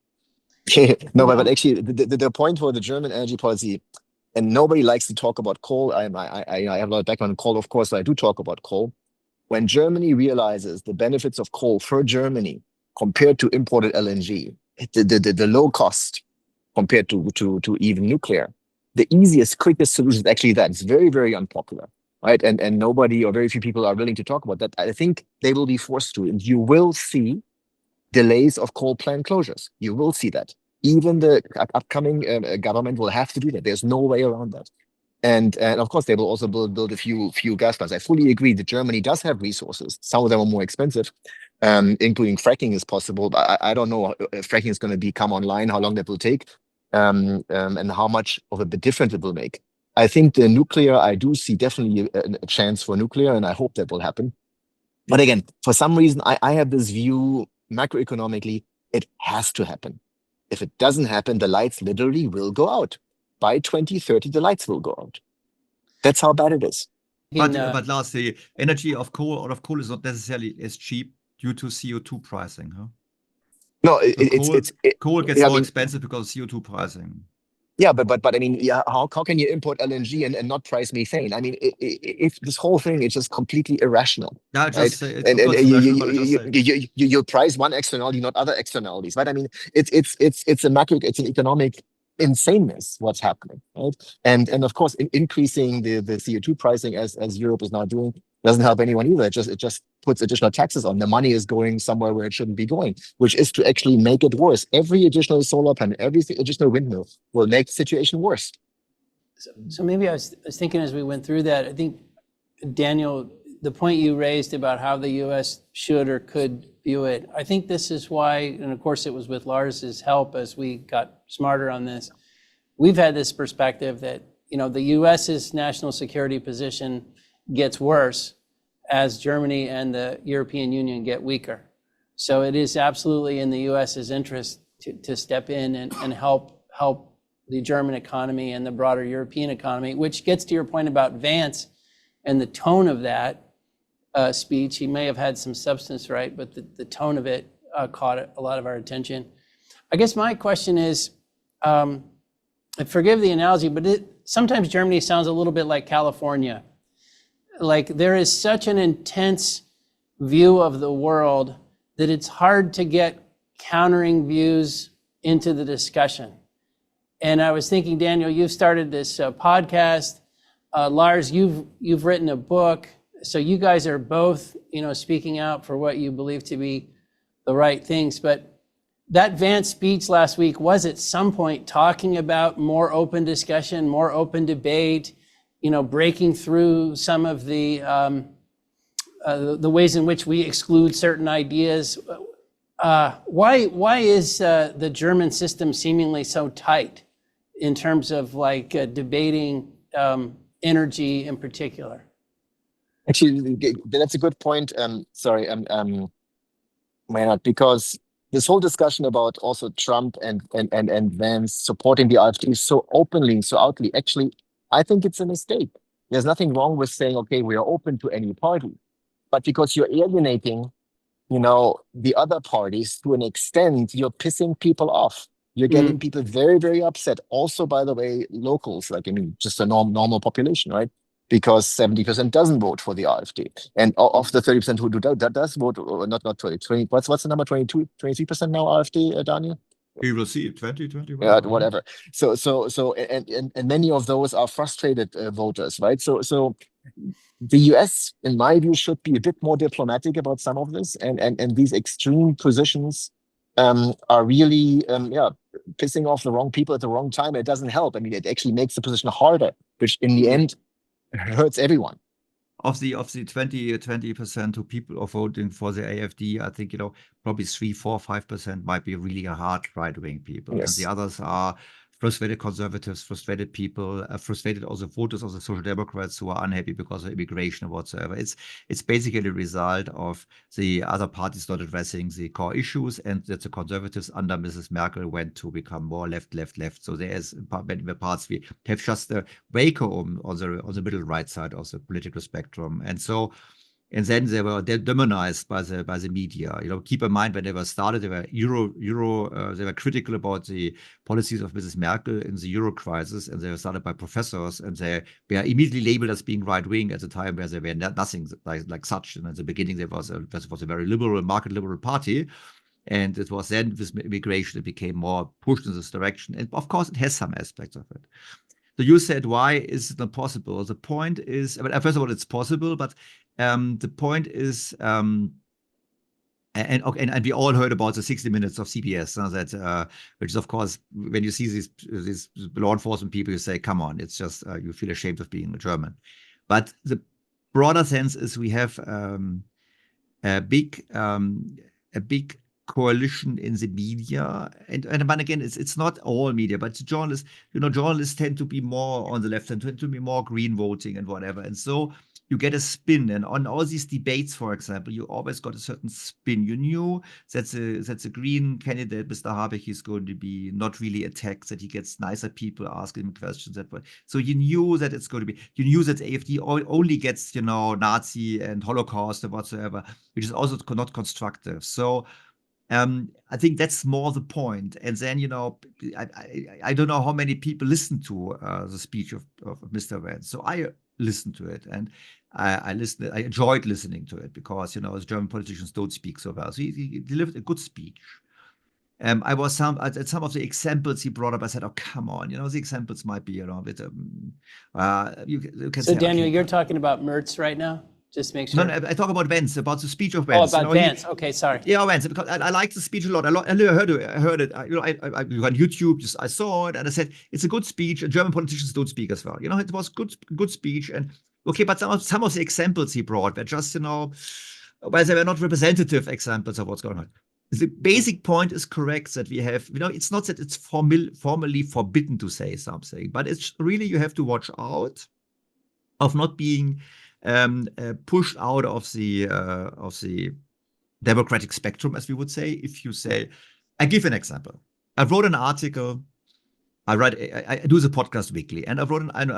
No, but actually, the point for the German energy policy, and nobody likes to talk about coal. I have a lot of background in coal, of course, so I do talk about coal. When Germany realizes the benefits of coal for Germany compared to imported LNG, the low cost compared to even nuclear, the easiest, quickest solution is actually that. It's very, very unpopular, right? And nobody or very few people are willing to talk about that. I think they will be forced to, and you will see delays of coal plant closures. You will see that. Even the upcoming government will have to do that. There's no way around that. And of course, they will also build a few gas plants. I fully agree that Germany does have resources. Some of them are more expensive, including fracking is possible. But I don't know if fracking is going to come online, how long that will take, and how much of a difference it will make. I think the nuclear, I do see definitely a chance for nuclear, and I hope that will happen. But again, for some reason, I have this view macroeconomically, it has to happen. If it doesn't happen, the lights literally will go out. By 2030, the lights will go out. That's how bad it is. But Lars, the energy out of coal is not necessarily as cheap due to CO2 pricing, huh? No, coal gets more expensive because of CO2 pricing. Yeah, but I mean, how can you import LNG and not price methane? I mean, if this whole thing is just completely irrational. Yeah, right? And you price one externality, not other externalities, right? I mean, it's an economic insaneness what's happening, right? And of course, increasing the CO2 pricing as Europe is now doing doesn't help anyone either. It just puts additional taxes on. The money is going somewhere where it shouldn't be going, which is to actually make it worse. Every additional solar panel, every additional windmill will make the situation worse. So maybe I was thinking as we went through that, I think, Daniel, the point you raised about how the U.S. should or could view it, I think this is why, and of course it was with Lars's help as we got smarter on this, we've had this perspective that, the U.S.'s national security position gets worse as Germany and the European Union get weaker. So it is absolutely in the U.S.'s interest to step in and help the German economy and the broader European economy, which gets to your point about Vance and the tone of that speech. He may have had some substance, right? But the tone of it caught a lot of our attention. I guess my question is, forgive the analogy, but sometimes Germany sounds a little bit like California. Like there is such an intense view of the world that it's hard to get countering views into the discussion. And I was thinking, Daniel, you've started this podcast. Lars, you've written a book. So you guys are both, speaking out for what you believe to be the right things. But that Vance speech last week was at some point talking about more open discussion, more open debate, breaking through some of the ways in which we exclude certain ideas. Why is the German system seemingly so tight in terms of debating energy in particular? Actually, that's a good point. Sorry, Maynard, because this whole discussion about also Trump and Vance supporting the AfD so openly, so outly, actually, I think it's a mistake. There's nothing wrong with saying, okay, we are open to any party, but because you're alienating the other parties, to an extent, you're pissing people off. You're getting people very, very upset. Also, by the way, locals, just a normal population, right? Because 70% doesn't vote for the AfD. And of the 30% who does vote, not 20, what's the number, 22, 23% now AfD, Daniel? We will see 2020, whatever. So, and many of those are frustrated voters, right? So the US, in my view, should be a bit more diplomatic about some of this, and these extreme positions are really pissing off the wrong people at the wrong time. It doesn't help. I mean, it actually makes the position harder, which in the end hurts everyone. Of the 20% who people are voting for the AfD, I think probably 3, 4, 5% might be really hard right-wing people, Yes. and the others are frustrated conservatives, frustrated people, frustrated also voters of the Social Democrats who are unhappy because of immigration or whatsoever. It's basically a result of the other parties not addressing the core issues, and that the conservatives under Mrs. Merkel went to become more left. So there is in the parts we have just a vacuum on the middle right side of the political spectrum, and then they were demonized by the media. Keep in mind when they were started, they were they were critical about the policies of Mrs. Merkel in the Euro crisis, and they were started by professors, and they were immediately labeled as being right wing at the time where they were nothing like such. And at the beginning, there was a very liberal, market liberal party. And it was then with immigration, it became more pushed in this direction. And of course, it has some aspects of it. So you said, why is it not possible? The point is, first of all, it's possible, but the point is, and we all heard about the 60 Minutes of CBS, which is, of course, when you see these law enforcement people, you say, come on, it's just, you feel ashamed of being a German. But the broader sense is we have a big coalition in the media, and again, it's not all media, but journalists tend to be more on the left and tend to be more green voting and whatever, and so you get a spin. And on all these debates, for example, you always got a certain spin. You knew that the green candidate, Mr. Habeck, is going to be not really attacked, that he gets nicer people asking him questions. So you knew that it's going to be. You knew that AfD only gets Nazi and Holocaust and whatsoever, which is also not constructive. So I think that's more the point. And then, I don't know how many people listen to the speech of Mr. Vance. So I listened to it, and I enjoyed listening to it because, as German politicians don't speak so well. So he delivered a good speech. I was at some of the examples he brought up. I said, "Oh, come on! The examples might be, a bit." You can so, say, Daniel, you're talking about Mertz right now. Just make sure. No, I talk about Vance, about the speech of Vance. Oh, about Vance. Okay, sorry. Yeah, Vance, because I like the speech a lot. I heard it. On YouTube, I saw it, and I said it's a good speech. And German politicians don't speak as well. It was good speech. And okay, but some of the examples he brought were just, well, they were not representative examples of what's going on. The basic point is correct that we have, it's not that it's formally forbidden to say something, but it's really you have to watch out of not being pushed out of the democratic spectrum, as we would say. If you say, I give an example. I wrote an article. I do the podcast weekly, and I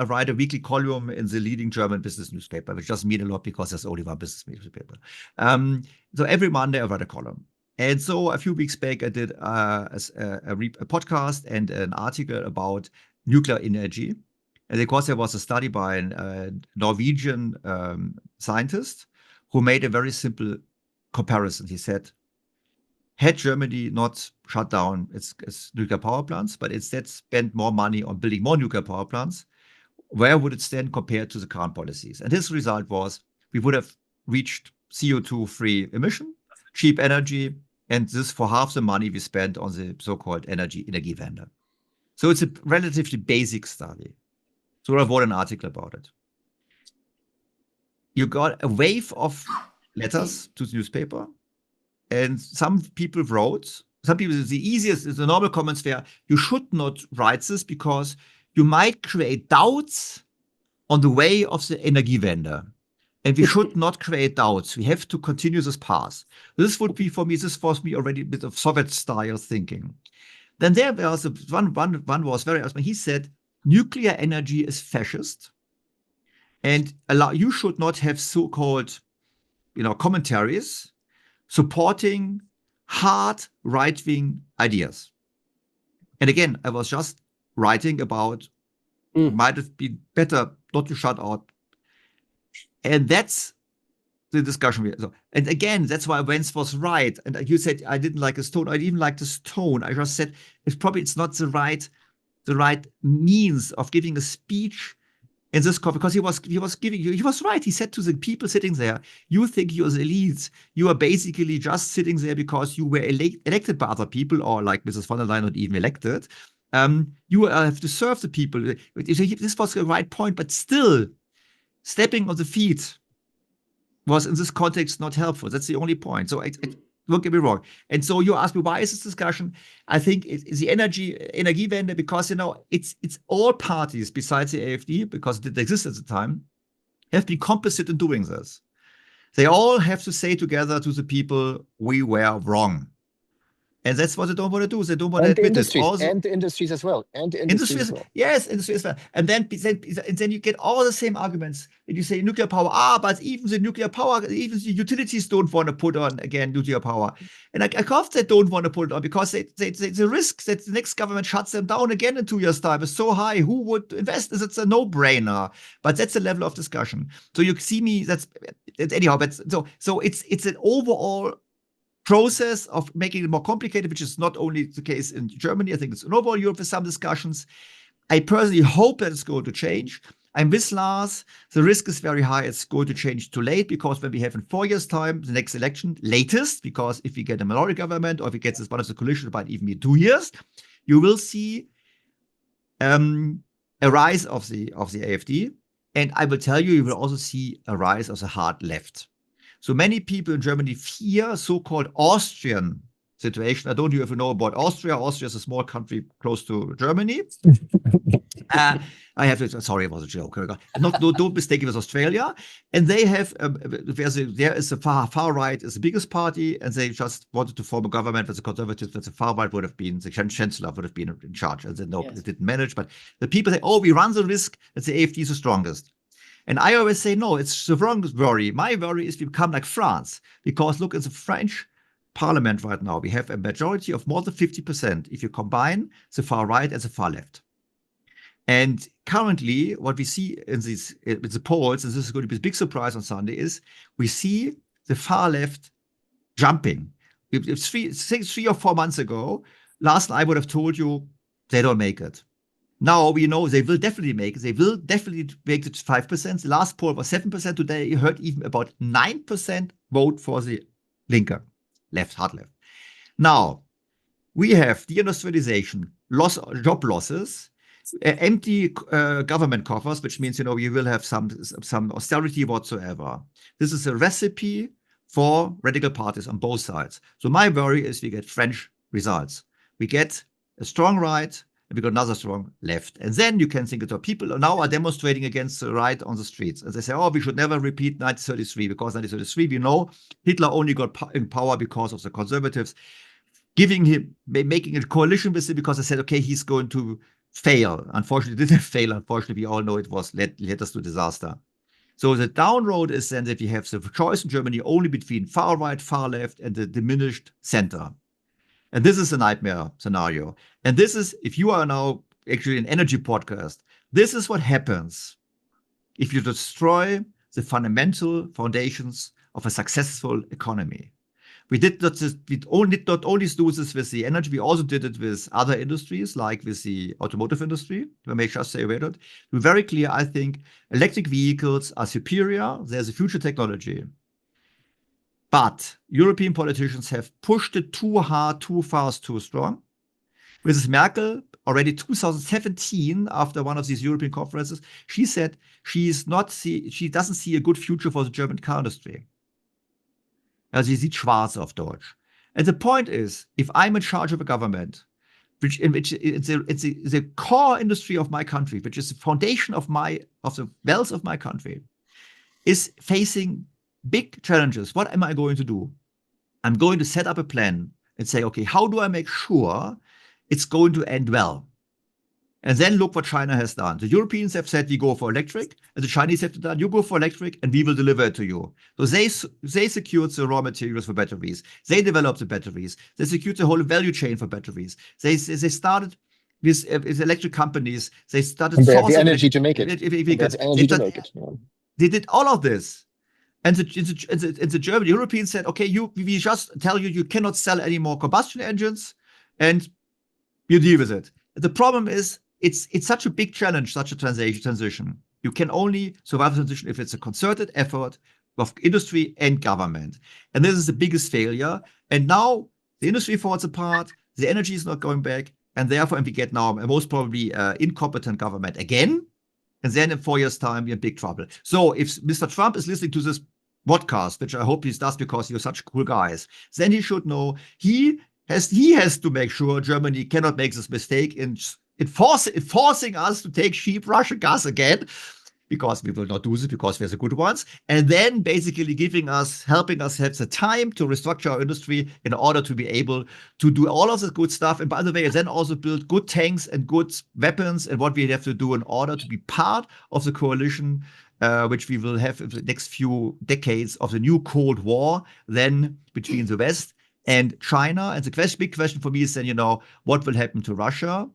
write a weekly column in the leading German business newspaper, which doesn't mean a lot because there's only one business newspaper. So every Monday I write a column. And so a few weeks back, I did a podcast and an article about nuclear energy. And of course, there was a study by a Norwegian scientist who made a very simple comparison. He said, had Germany not shut down its nuclear power plants, but instead spent more money on building more nuclear power plants, where would it stand compared to the current policies? And his result was we would have reached CO2-free emission, cheap energy, and this for half the money we spent on the so-called Energiewende. So it's a relatively basic study. So I wrote an article about it. You got a wave of letters to the newspaper, and some people wrote, the normal comments were, you should not write this because you might create doubts on the way of the Energiewende. And we should not create doubts. We have to continue this path. This was me already a bit of Soviet-style thinking. Then there was one was very awesome. He said, nuclear energy is fascist, and you should not have so-called, commentaries supporting hard right-wing ideas. And again, I was just writing about might have been better not to shut out. And that's the discussion. And again, that's why Vance was right. And you said I didn't like his tone. I didn't like this tone. I just said it's not the right means of giving a speech in this call, because he was right. He said to the people sitting there, you think you're the elites. You are basically just sitting there because you were elected by other people, or like Mrs. von der Leyen, not even elected. You have to serve the people. This was the right point, but still, stepping on the feet was in this context not helpful. That's the only point. So don't get me wrong. And so you ask me, why is this discussion? I think it's the Energiewende, because it's all parties besides the AfD, because it didn't exist at the time, have been complicit in doing this. They all have to say together to the people, we were wrong. And that's what they don't want to do. They don't want to admit this. And the industries as well. Yes, industry as well. And then you get all the same arguments. And you say nuclear power. But even the nuclear power, even the utilities don't want to put on, again, nuclear power. And I course they don't want to put it on, because the risk that the next government shuts them down again in 2 years' time is so high. Who would invest? It's a no-brainer. But that's the level of discussion. So you see me, anyhow, but so it's an overall process of making it more complicated, which is not only the case in Germany. I think it's in overall Europe with some discussions. I personally hope that it's going to change. I'm with Lars. The risk is very high. It's going to change too late, because when we have in 4 years' time the next election, latest, because if we get a minority government, or if we get this one of the coalition, it might even be 2 years, you will see a rise of the AfD. And I will tell you, you will also see a rise of the hard left. So many people in Germany fear so-called Austrian situation. I don't know if you know about Austria. Austria is a small country close to Germany. I have to, sorry, it was a joke. Don't mistake it with Australia. And they have, there is a far right is the biggest party, and they just wanted to form a government with the conservatives, but the far right would have been, the chancellor would have been in charge. And then, no, it didn't manage. But the people say, we run the risk that the AfD is the strongest. And I always say, no, it's the wrong worry. My worry is we become like France, because look at the French parliament right now. We have a majority of more than 50% if you combine the far right and the far left. And currently, what we see in the polls, and this is going to be a big surprise on Sunday, is we see the far left jumping. It's 3 or 4 months ago, last I would have told you they don't make it. Now we know they will definitely make it. They will definitely make it 5%. The last poll was 7%. Today you heard even about 9% vote for the linker, hard left. Now we have deindustrialization, job losses, empty government coffers, which means you will have some austerity whatsoever. This is a recipe for radical parties on both sides. So my worry is we get French results. We get a strong right, and we got another strong left. And then you can think that people now are demonstrating against the right on the streets. And they say, we should never repeat 1933, because 1933, we know Hitler only got in power because of the conservatives making a coalition with him, because they said, okay, he's going to fail. Unfortunately, it didn't fail. Unfortunately, we all know it led us to disaster. So the down road is then that we have the choice in Germany only between far right, far left, and the diminished center. And this is a nightmare scenario. And this is, if you are now actually an energy podcast, this is what happens if you destroy the fundamental foundations of a successful economy. We not only do this with the energy, we also did it with other industries, like with the automotive industry. If I may just say about it, we're very clear, I think, electric vehicles are superior. There's a future technology. But European politicians have pushed it too hard, too fast, too strong. Mrs. Merkel, already 2017, after one of these European conferences, she said she doesn't see a good future for the German car industry. Sie sieht schwarz auf Deutsch. And the point is, if I'm in charge of a government, in which it's the core industry of my country, which is the foundation of the wealth of my country, is facing big challenges, what am I going to do? I'm going to set up a plan and say, okay, how do I make sure it's going to end well? And then look what China has done. The Europeans have said, we go for electric, and the Chinese have done, you go for electric, and we will deliver it to you. So they secured the raw materials for batteries. They developed the batteries. They secured the whole value chain for batteries. They started with electric companies. They started And they have the sourcing energy to make it. They did all of this. And the German Europeans said, okay, we just tell you, you cannot sell any more combustion engines, and you deal with it. The problem is, it's such a big challenge, such a transition. You can only survive the transition if it's a concerted effort of industry and government. And this is the biggest failure. And now the industry falls apart, the energy is not going back, and therefore we get now most probably incompetent government again. And then in 4 years' time, we're in big trouble. So if Mr. Trump is listening to this podcast, which I hope he does because you're such cool guys, then he should know he has to make sure Germany cannot make this mistake in forcing us to take cheap Russian gas again, because we will not do this because we're the good ones, and then basically helping us have the time to restructure our industry in order to be able to do all of the good stuff. And by the way, then also build good tanks and good weapons and what we have to do in order to be part of the coalition, which we will have in the next few decades of the new Cold War, then between the West and China. And the big question for me is then, what will happen to Russia?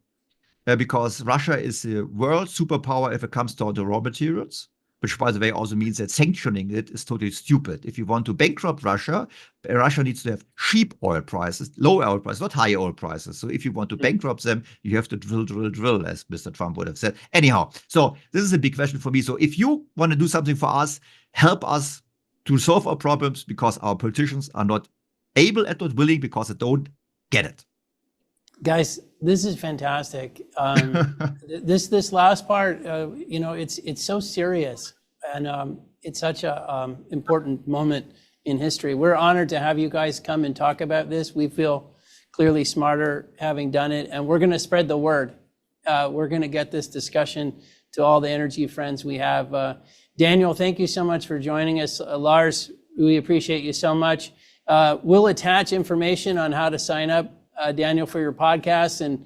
Because Russia is the world superpower if it comes to the raw materials, which, by the way, also means that sanctioning it is totally stupid. If you want to bankrupt Russia, Russia needs to have cheap oil prices, low oil prices, not high oil prices. So if you want to bankrupt them, you have to drill, as Mr. Trump would have said. Anyhow, so this is a big question for me. So if you want to do something for us, help us to solve our problems, because our politicians are not able and not willing, because they don't get it. Guys, this is fantastic. This last part, it's so serious, and it's such a important moment in history. We're honored to have you guys come and talk about this. We feel clearly smarter having done it, and we're going to spread the word. We're going to get this discussion to all the energy friends we have. Daniel, thank you so much for joining us. Lars, we appreciate you so much. We'll attach information on how to sign up, Daniel, for your podcast and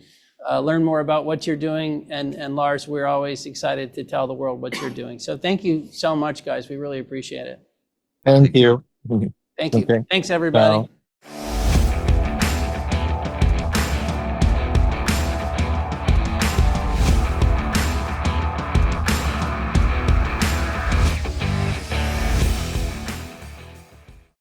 learn more about what you're doing. And Lars, we're always excited to tell the world what you're doing. So thank you so much, guys. We really appreciate it. Thank you. Thank you. Okay. Thanks, everybody. Ciao.